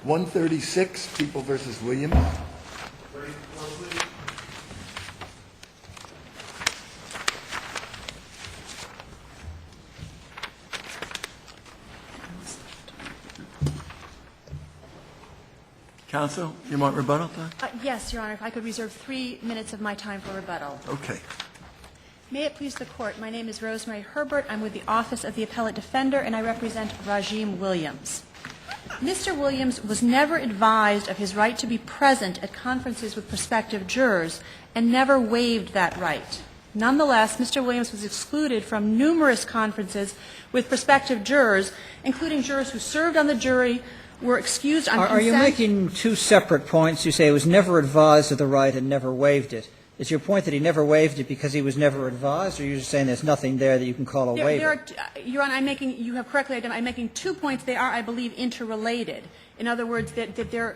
136, People versus Williams. Counsel, you want rebuttal time? Yes, Your Honor, if I could reserve 3 minutes of my time for rebuttal. Okay. May it please the Court, my name is Rosemary Herbert. I'm with the Office of the Appellate Defender, and I represent Rajim Williams. Mr. Williams was never advised of his right to be present at conferences with prospective jurors and never waived that right. Nonetheless, Mr. Williams was excluded from numerous conferences with prospective jurors, including jurors who served on the jury, were excused on consent. Are you making two separate points? You say he was never advised of the right and never waived it. Is your point that he never waived it because he was never advised, or are you just saying there's nothing there that you can call a waiver? Your Honor, you have correctly identified, I'm making 2 points. They are, I believe, interrelated. In other words, that there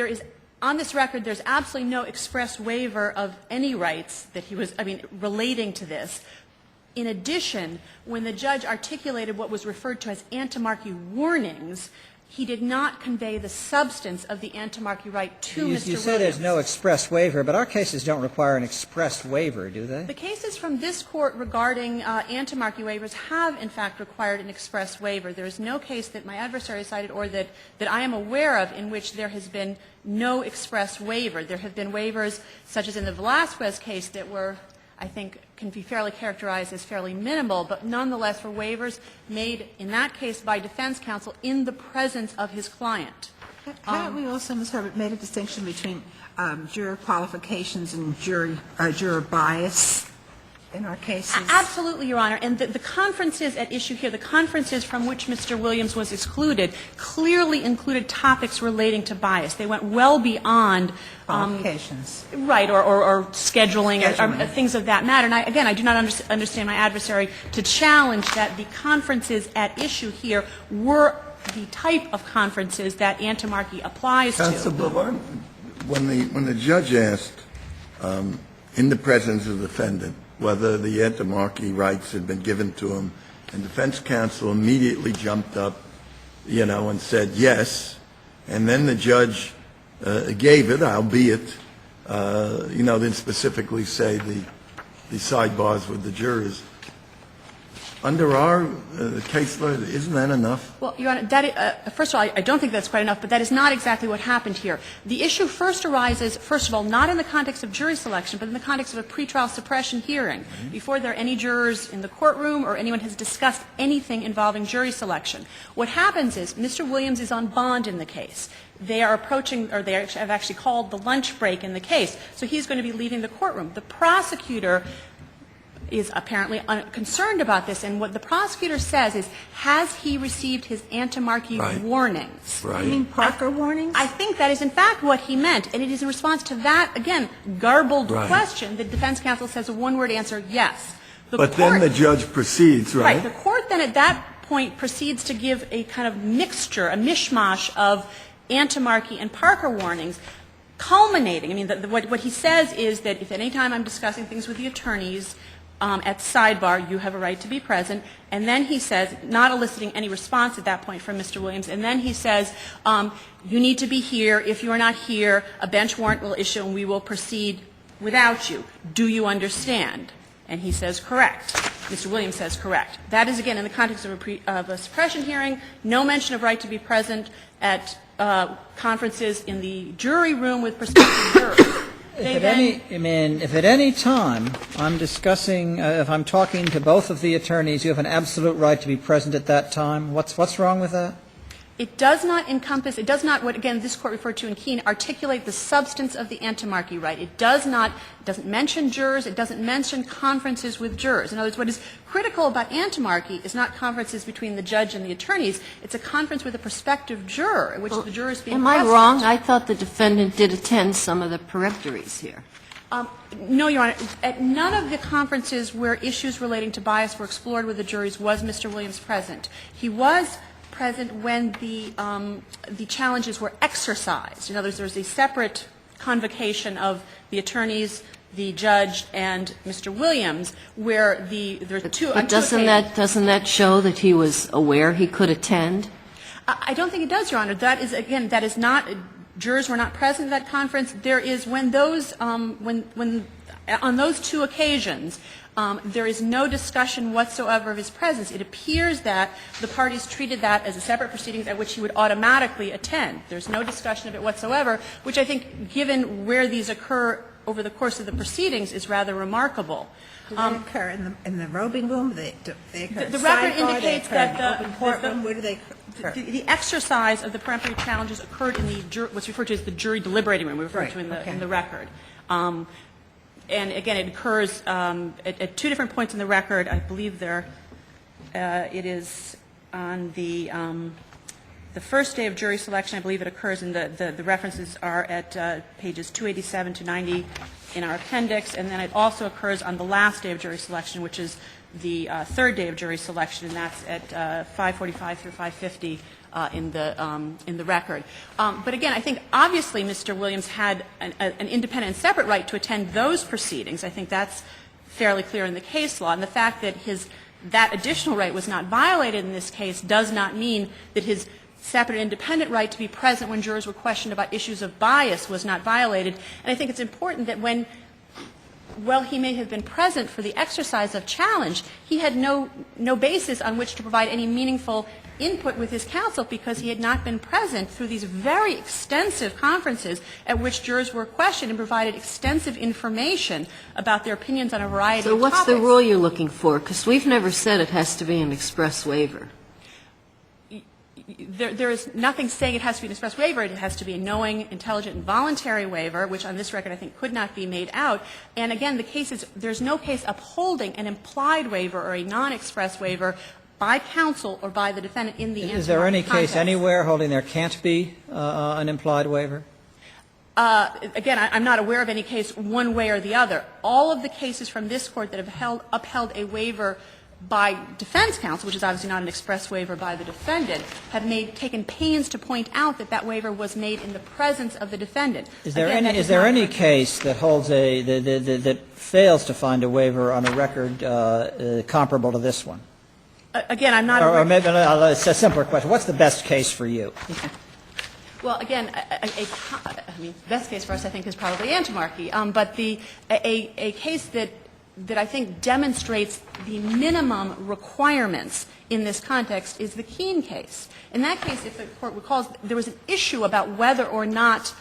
is, on this record, there's absolutely no express waiver of any rights that he was, relating to this. In addition, when the judge articulated what was referred to as ante-marquee warnings, he did not convey the substance of the ante-marquee right to Mr. Williams. You say there's no express waiver, but our cases don't require an express waiver, do they? The cases from this Court regarding ante-marquee waivers have, in fact, required an express waiver. There is no case that my adversary cited or that I am aware of in which there has been no express waiver. There have been waivers, such as in the Velazquez case, that were, I think, can be fairly characterized as fairly minimal, but nonetheless were waivers made in that case by defense counsel in the presence of his client. Haven't we also, Ms. Herbert, made a distinction between juror qualifications and juror bias in our cases? Absolutely, Your Honor. And the conferences at issue here, the conferences from which Mr. Williams was excluded, clearly included topics relating to bias. They went well beyond qualifications. Right, or scheduling, or things of that matter. And I do not understand my adversary to challenge that the conferences at issue here were the type of conferences that ante-marquee applies to. Counsel, when the judge asked, in the presence of the defendant, whether the ante-marquee rights had been given to him, and defense counsel immediately jumped up, and said yes, and then the judge gave it, albeit, didn't specifically say the sidebars with the jurors. Under our case law, isn't that enough? Well, Your Honor, first of all, I don't think that's quite enough, but that is not exactly what happened here. The issue first arises, first of all, not in the context of jury selection, but in the context of a pretrial suppression hearing, before there are any jurors in the courtroom or anyone has discussed anything involving jury selection. What happens is Mr. Williams is on bond in the case. They are approaching, or they have actually called the lunch break in the case, so he's going to be leaving the courtroom. The prosecutor is apparently concerned about this, and what the prosecutor says is, has he received his ante-marquee warnings? Right. You mean Parker warnings? I think that is in fact what he meant, and it is in response to that, again, garbled question that defense counsel says a one-word answer, yes. But then the judge proceeds, right? Right. The court then at that point proceeds to give a kind of mixture, a mishmash of ante-marquee and Parker warnings, culminating. I mean, what he says is that if at any time I'm discussing things with the attorneys, at sidebar, you have a right to be present. And then he says, not eliciting any response at that point from Mr. Williams, and then he says, you need to be here. If you are not here, a bench warrant will issue and we will proceed without you. Do you understand? And he says, correct. Mr. Williams says, correct. That is, again, in the context of a suppression hearing, no mention of right to be present at conferences in the jury room with prospective jurors. If at any time I'm discussing, if I'm talking to both of the attorneys, you have an absolute right to be present at that time, what's wrong with that? It does not encompass, it does not, what again this Court referred to in Keene, articulate the substance of the ante-marquee right. It does not, it doesn't mention jurors, it doesn't mention conferences with jurors. In other words, what is critical about ante-marquee is not conferences between the judge and the attorneys. It's a conference with a prospective juror in which the juror is being questioned. Am I wrong? I thought the defendant did attend some of the peremptories here. No, Your Honor. At none of the conferences where issues relating to bias were explored with the juries was Mr. Williams present. He was present when the challenges were exercised. In other words, there was a separate convocation of the attorneys, the judge, and Mr. Williams, where there are two. But doesn't that show that he was aware he could attend? I don't think it does, Your Honor. That is, again, that is not, jurors were not present at that conference. There is, when those, when on those two occasions, there is no discussion whatsoever of his presence. It appears that the parties treated that as a separate proceedings at which he would automatically attend. There's no discussion of it whatsoever, which I think, given where these occur over the course of the proceedings, is rather remarkable. Do they occur in the robing room? They occur The record sidebar, indicates they occur in that the open courtroom. Where do they occur? the exercise of the peremptory challenges occurred in what's referred to as the jury deliberating room, we refer to in the record. And again, it occurs at two different points in the record. I believe it is on the first day of jury selection. I believe it occurs, and the references are at pages 287 to 90 in our appendix, and then it also occurs on the last day of jury selection, which is the third day of jury selection, and that's at 545 through 550 in the record. But again, I think obviously Mr. Williams had an independent and separate right to attend those proceedings. I think that's fairly clear in the case law, and the fact that that additional right was not violated in this case does not mean that his separate independent right to be present when jurors were questioned about issues of bias was not violated. And I think it's important that while he may have been present for the exercise of challenge, he had no basis on which to provide any meaningful input with his counsel because he had not been present through these very extensive conferences at which jurors were questioned and provided extensive information about their opinions on a variety of topics. So what's the rule you're looking for? Because we've never said it has to be an express waiver. There is nothing saying it has to be an express waiver. It has to be a knowing, intelligent, and voluntary waiver, which on this record I think could not be made out. And again, there's no case upholding an implied waiver or a non-express waiver by counsel or by the defendant in the answer. Is there any case anywhere holding there can't be an implied waiver? Again, I'm not aware of any case one way or the other. All of the cases from this Court that have upheld a waiver by defense counsel, which is obviously not an express waiver by the defendant, have taken pains to point out that that waiver was made in the presence of the defendant. Is there any case that holds that fails to find a waiver on a record comparable to this one? Again, I'm not aware. Or maybe it's a simpler question. What's the best case for you? Well, again, best case for us I think is probably Antimarchy, but a case that I think demonstrates the minimum requirements in this context is the Keene case. In that case, if the Court recalls, there was an issue about whether or not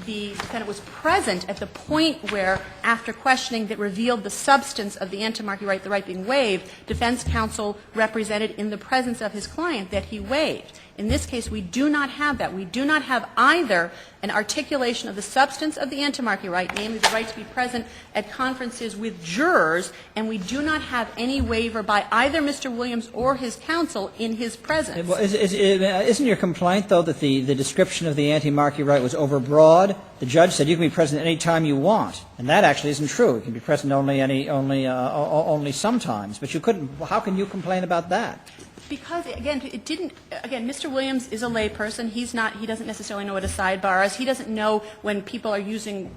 the defendant was present at the point where, after questioning that revealed the substance of the Antimarchy right, the right being waived, defense counsel represented in the presence of his client that he waived. In this case, we do not have that. We do not have either an articulation of the substance of the Antimarchy right, namely the right to be present at conferences with jurors, and we do not have any waiver by either Mr. Williams or his counsel in his presence. Well, isn't your complaint, though, that the description of the Antimarchy right was overbroad? The judge said you can be present any time you want, and that actually isn't true. You can be present only sometimes. But you couldn't. How can you complain about that? Because, again, Mr. Williams is a layperson. He doesn't necessarily know what a sidebar is. He doesn't know when people are using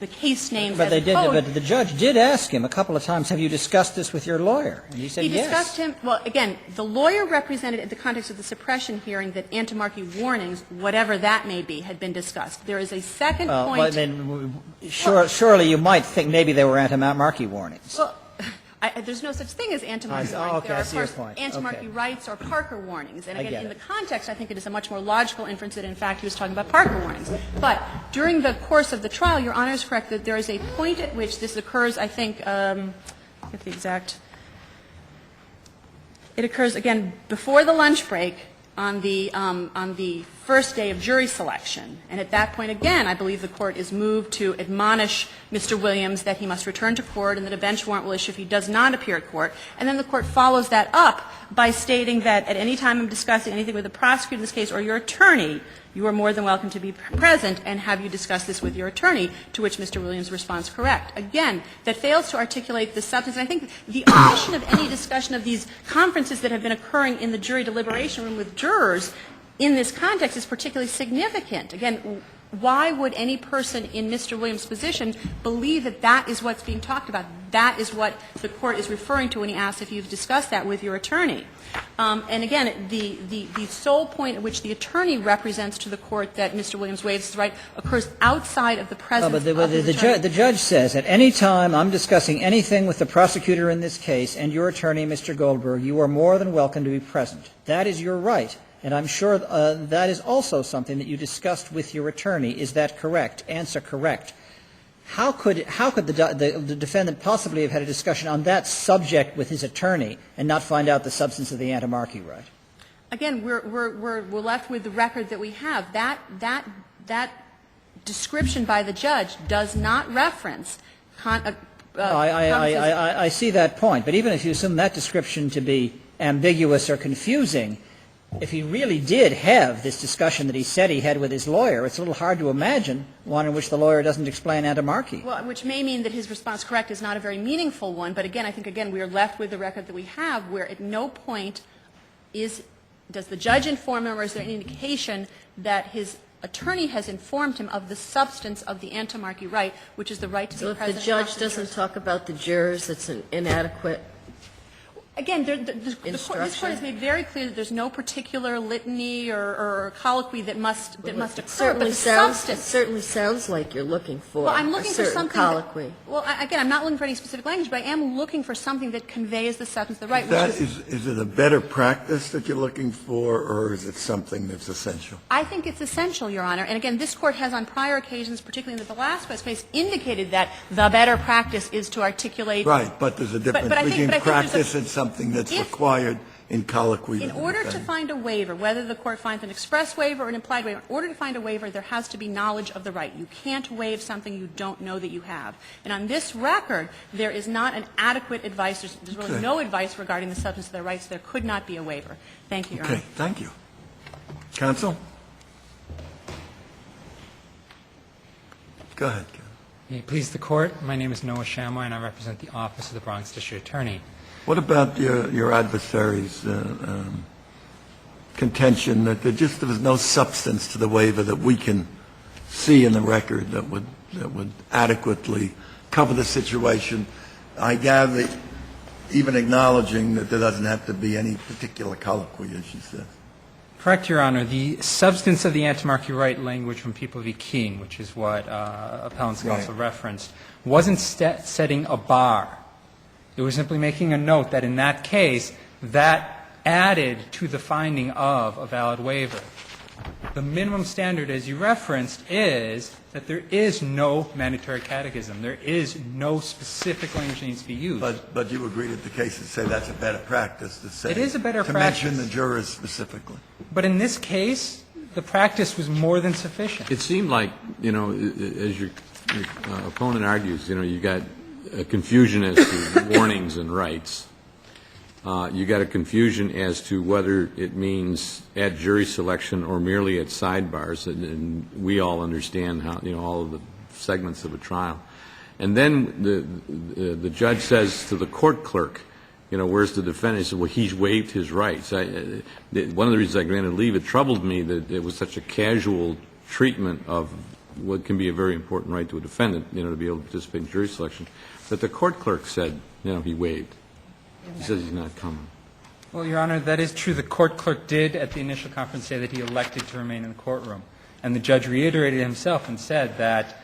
the case names as a code. But the judge did ask him a couple of times, have you discussed this with your lawyer? And he said yes. He discussed him. Well, again, the lawyer represented in the context of the suppression hearing that Antimarchy warnings, whatever that may be, had been discussed. There is a second point. Well, then surely you might think maybe they were Antimarchy warnings. Well, there's no such thing as Antimarchy Oh, warnings. okay, There I are, see your of course, point. Antimarchy Okay. rights or Parker warnings. And again, in the it. context, I think it is a much more logical inference that, in fact, he was talking about Parker warnings. But during the course of the trial, Your Honor is correct that there is a point at which this occurs, I think, get the exact. It occurs, again, before the lunch break on the first day of jury selection. And at that point, again, I believe the Court is moved to admonish Mr. Williams that he must return to court and that a bench warrant will issue if he does not appear at court. And then the Court follows that up by stating that at any time I'm discussing anything with the prosecutor in this case or your attorney, you are more than welcome to be present and have you discuss this with your attorney, to which Mr. Williams responds correct. Again, that fails to articulate the substance. And I think the omission of any discussion of these conferences that have been occurring in the jury deliberation room with jurors in this context is particularly significant. Again, why would any person in Mr. Williams' position believe that that is what's being talked about? That is what the Court is referring to when he asks if you've discussed that with your attorney. And again, the sole point at which the attorney represents to the Court that Mr. Williams waives his right occurs outside of the presence of his attorney. The judge says, at any time I'm discussing anything with the prosecutor in this case and your attorney, Mr. Goldberg, you are more than welcome to be present. That is your right. And I'm sure that is also something that you discussed with your attorney. Is that correct? Answer correct. How could the defendant possibly have had a discussion on that subject with his attorney and not find out the substance of the antimarchy right? Again, we're left with the record that we have. That description by the judge does not reference I see that point. But even if you assume that description to be ambiguous or confusing, if he really did have this discussion that he said he had with his lawyer, it's a little hard to imagine one in which the lawyer doesn't explain antimarchy. Well, which may mean that his response, correct, is not a very meaningful one. But again, I think, we are left with the record that we have where at no point does the judge inform him or is there any indication that his attorney has informed him of the substance of the antimarchy right, which is the right to be present. So if the judge doesn't talk about the jurors, it's an inadequate Again, this Court has made very clear that there's no particular litany or colloquy that must occur. But the substance. It certainly sounds like you're looking for a certain something colloquy. Again, I'm not looking for any specific language, but I am looking for something that conveys the substance of the right. Is it a better practice that you're looking for, or is it something that's essential? I think it's essential, Your Honor. And again, this Court has on prior occasions, particularly in the Velasquez case, indicated that the better practice is to articulate. Right, but there's a difference between practice and something that's required in colloquy. In order to find a waiver, whether the Court finds an express waiver or an implied waiver, in order to find a waiver, there has to be knowledge of the right. You can't waive something you don't know that you have. And on this record, there is not an adequate advice. There's really no advice regarding the substance of their rights. There could not be a waiver. Thank you, Your Honor. Okay, thank you. Counsel? Go ahead, Ken. May it please the Court, my name is Noah Shamoy, and I represent the Office of the Bronx District Attorney. What about your adversary's contention that there was no substance to the waiver that we can see in the record that would adequately cover the situation? I gather even acknowledging that there doesn't have to be any particular colloquy, as she says. Correct, Your Honor. The substance of the antimarchy right language from People v. Keene, which is what appellants counsel referenced, wasn't setting a bar. It was simply making a note that in that case, that added to the finding of a valid waiver. The minimum standard, as you referenced, is that there is no mandatory catechism. There is no specific language that needs to be used. But you agree that the cases say that's a better practice to say. It is a better practice. To mention the jurors specifically. But in this case, the practice was more than sufficient. It seemed like, as your opponent argues, you got a confusion as to warnings and rights. You got a confusion as to whether it means at jury selection or merely at sidebars, and we all understand how all of the segments of a trial. And then the judge says to the court clerk, where's the defendant? He said, well, he's waived his rights. One of the reasons I granted leave, it troubled me that it was such a casual treatment of what can be a very important right to a defendant, to be able to participate in jury selection. But the court clerk said, he waived. He says he's not coming. Well, Your Honor, that is true. The court clerk did at the initial conference say that he elected to remain in the courtroom. And the judge reiterated himself and said that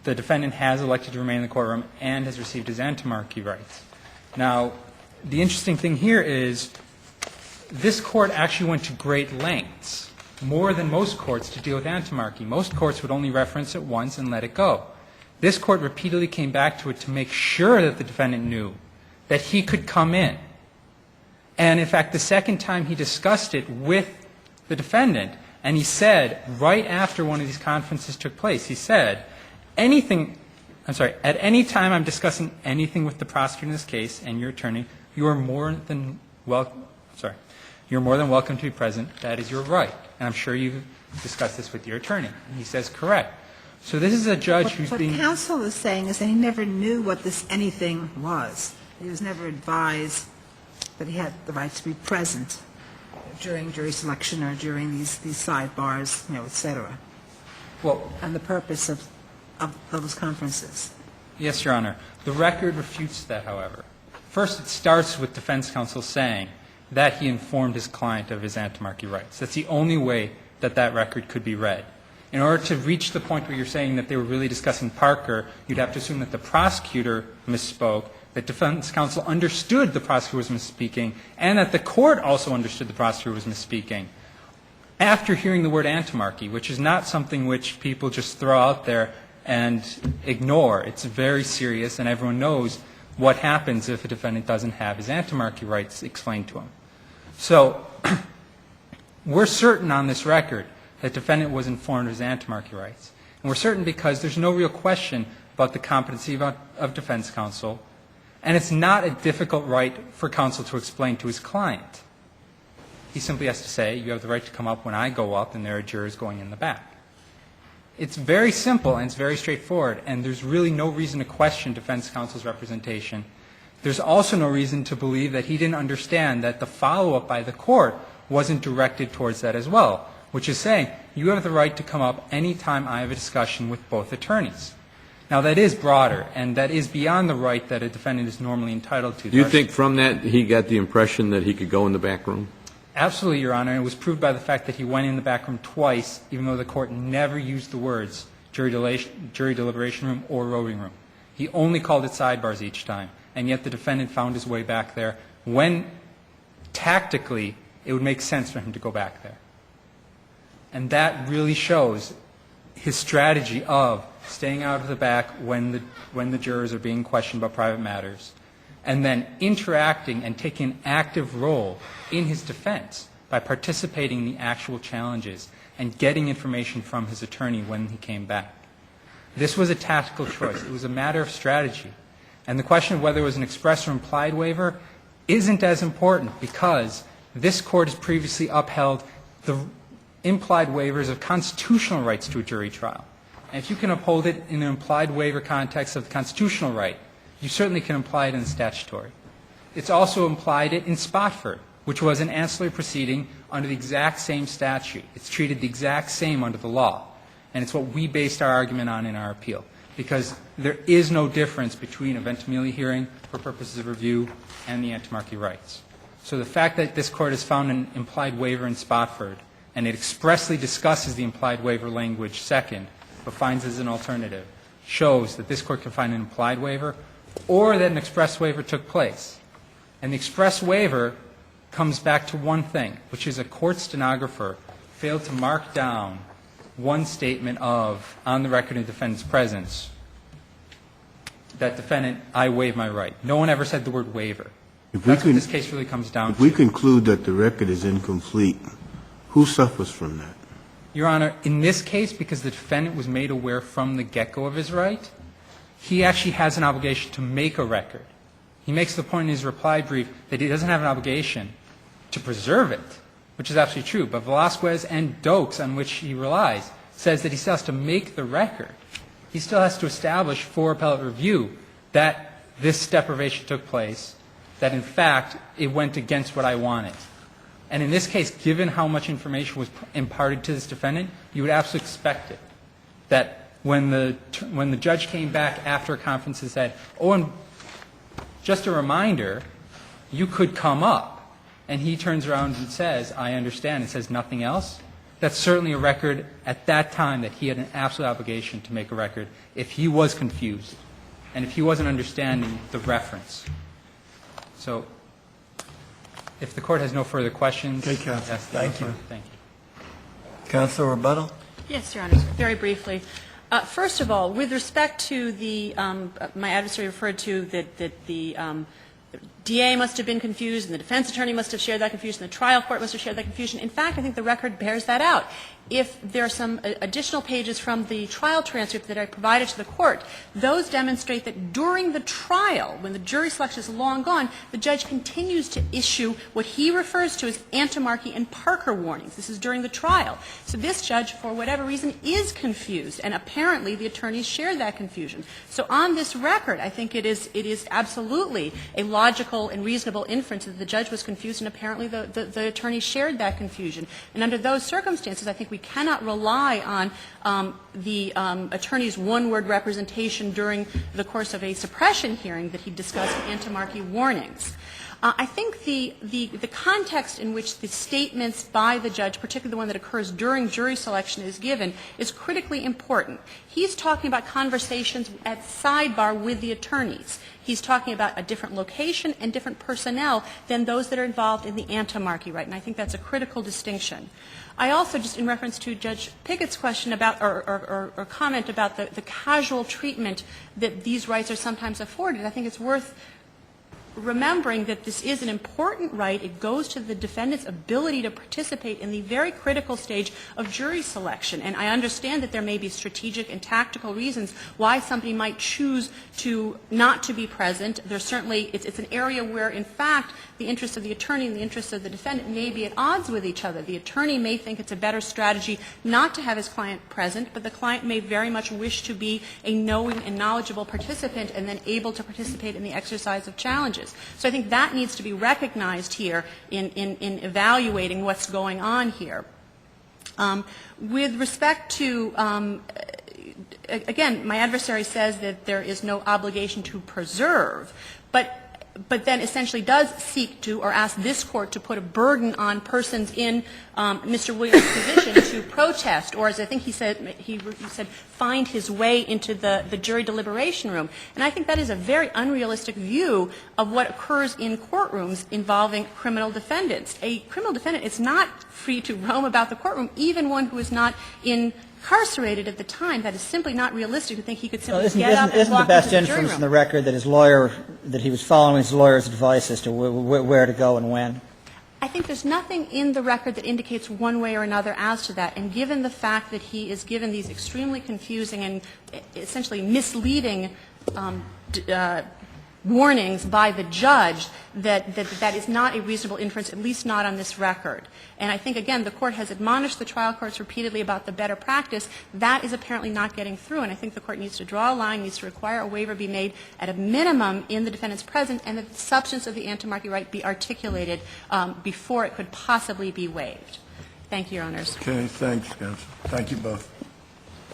the defendant has elected to remain in the courtroom and has received his antimarchy rights. Now, the interesting thing here is this court actually went to great lengths, more than most courts, to deal with antimarchy. Most courts would only reference it once and let it go. This court repeatedly came back to it to make sure that the defendant knew that he could come in. And, in fact, the second time he discussed it with the defendant, and he said, right after one of these conferences took place, he said, at any time I'm discussing anything with the prosecutor in this case and your attorney, you are more than welcome to be present. That is your right. And I'm sure you've discussed this with your attorney. And he says, correct. So this is a judge who's being... What counsel is saying is that he never knew what this anything was. He was never advised that he had the right to be present during jury selection or during these sidebars, et cetera. Well, and the purpose of those conferences. yes, Your Honor. The record refutes that, however. First, it starts with defense counsel saying that he informed his client of his antimarchy rights. That's the only way that that record could be read. In order to reach the point where you're saying that they were really discussing Parker, you'd have to assume that the prosecutor misspoke, that defense counsel understood the prosecutor was misspeaking, and that the court also understood the prosecutor was misspeaking. After hearing the word antimarchy, which is not something which people just throw out there and ignore, it's very serious, and everyone knows what happens if a defendant doesn't have his antimarchy rights explained to him. So we're certain on this record that defendant was informed of his antimarchy rights. And we're certain because there's no real question about the competency of defense counsel, and it's not a difficult right for counsel to explain to his client. He simply has to say, you have the right to come up when I go up, and there are jurors going in the back. It's very simple and it's very straightforward, and there's really no reason to question defense counsel's representation. There's also no reason to believe that he didn't understand that the follow-up by the court wasn't directed towards that as well, which is saying you have the right to come up any time I have a discussion with both attorneys. Now, that is broader, and that is beyond the right that a defendant is normally entitled to. Do you think from that he got the impression that he could go in the back room? Absolutely, Your Honor. It was proved by the fact that he went in the back room twice, even though the court never used the words jury deliberation room or voting room. He only called it sidebars each time, and yet the defendant found his way back there when tactically it would make sense for him to go back there. And that really shows his strategy of staying out of the back when the jurors are being questioned about private matters, and then interacting and taking an active role in his defense by participating in the actual challenges and getting information from his attorney when he came back. This was a tactical choice. It was a matter of strategy. And the question of whether it was an express or implied waiver isn't as important because this court has previously upheld the implied waivers of constitutional rights to a jury trial. And if you can uphold it in an implied waiver context of the constitutional right, you certainly can apply it in the statutory. It's also implied it in Spotford, which was an ancillary proceeding under the exact same statute. It's treated the exact same under the law. And it's what we based our argument on in our appeal, because there is no difference between a Ventimiglia hearing for purposes of review and the antimarchy rights. So the fact that this court has found an implied waiver in Spotford, and it expressly discusses the implied waiver language second, but finds as an alternative, shows that this court can find an implied waiver or that an express waiver took place. And the express waiver comes back to one thing, which is a court stenographer failed to mark down one statement of, on the record in defendant's presence, that defendant, I waive my right. No one ever said the word waiver. That's what this case really comes down to. If we conclude that the record is incomplete, who suffers from that? Your Honor, in this case, because the defendant was made aware from the get-go of his right, he actually has an obligation to make a record. He makes the point in his reply brief that he doesn't have an obligation to preserve it, which is absolutely true. But Velazquez and Dokes, on which he relies, says that he still has to make the record. He still has to establish for appellate review that this deprivation took place, that in fact it went against what I wanted. And in this case, given how much information was imparted to this defendant, you would absolutely expect it, that when the judge came back after a conference and said, oh, and just a reminder, you could come up, and he turns around and says, I understand, and says nothing else, that's certainly a record at that time that he had an absolute obligation to make a record if he was confused and if he wasn't understanding the reference. So if the Court has no further questions. Okay, counsel. Yes, Thank you. Thank you. Counsel rebuttal? Yes, Your Honor, very briefly. First of all, with respect to the my adversary referred to that the DA must have been confused and the defense attorney must have shared that confusion, the trial court must have shared that confusion. In fact, I think the record bears that out. If there are some additional pages from the trial transcript that I provided to the Court, those demonstrate that during the trial, when the jury selection is long gone, the judge continues to issue what he refers to as antimarchy and Parker warnings. This is during the trial. So this judge, for whatever reason, is confused, and apparently the attorneys share that confusion. So on this record, I think it is absolutely a logical logical and reasonable inference that the judge was confused, and apparently the attorney shared that confusion. And under those circumstances, I think we cannot rely on the attorney's one-word representation during the course of a suppression hearing that he discussed anti-marquee warnings. I think the context in which the statements by the judge, particularly the one that occurs during jury selection, is given is critically important. He's talking about conversations at sidebar with the attorneys. He's talking about a different location and different personnel than those that are involved in the anti-marquee right, and I think that's a critical distinction. I also, just in reference to Judge Pickett's question about, or comment about the casual treatment that these rights are sometimes afforded, I think it's worth remembering that this is an important right. It goes to the defendant's ability to participate in the very critical stage of jury selection. And I understand that there may be strategic and tactical reasons why somebody might choose to not to be present. There's certainly, it's an area where, in fact, the interests of the attorney and the interests of the defendant may be at odds with each other. The attorney may think it's a better strategy not to have his client present, but the client may very much wish to be a knowing and knowledgeable participant and then able to participate in the exercise of challenges. So I think that needs to be recognized here in evaluating what's going on here. With respect to, again, my adversary says that there is no obligation to preserve, but then essentially does seek to or ask this Court to put a burden on persons in Mr. Williams' position to protest, or as I think he said, find his way into the jury deliberation room. And I think that is a very unrealistic view of what occurs in courtrooms involving criminal defendants. A criminal defendant is not free to roam about the courtroom, even one who is not incarcerated at the time. That is simply not realistic to think he could simply get up and walk into the jury room. Isn't the best inference in the record that his lawyer, that he was following his lawyer's advice as to where to go and when? I think there's nothing in the record that indicates one way or another as to that. And given the fact that he is given these extremely confusing and essentially misleading warnings by the judge, that is not a reasonable inference, at least not on this record. And I think, again, the Court has admonished the trial courts repeatedly about the better practice. That is apparently not getting through, and I think the Court needs to draw a line, needs to require a waiver be made at a minimum in the defendant's presence, and that the substance of the anti-marquee right be articulated before it could possibly be waived. Thank you, Your Honors. Okay, thanks, counsel. Thank you both.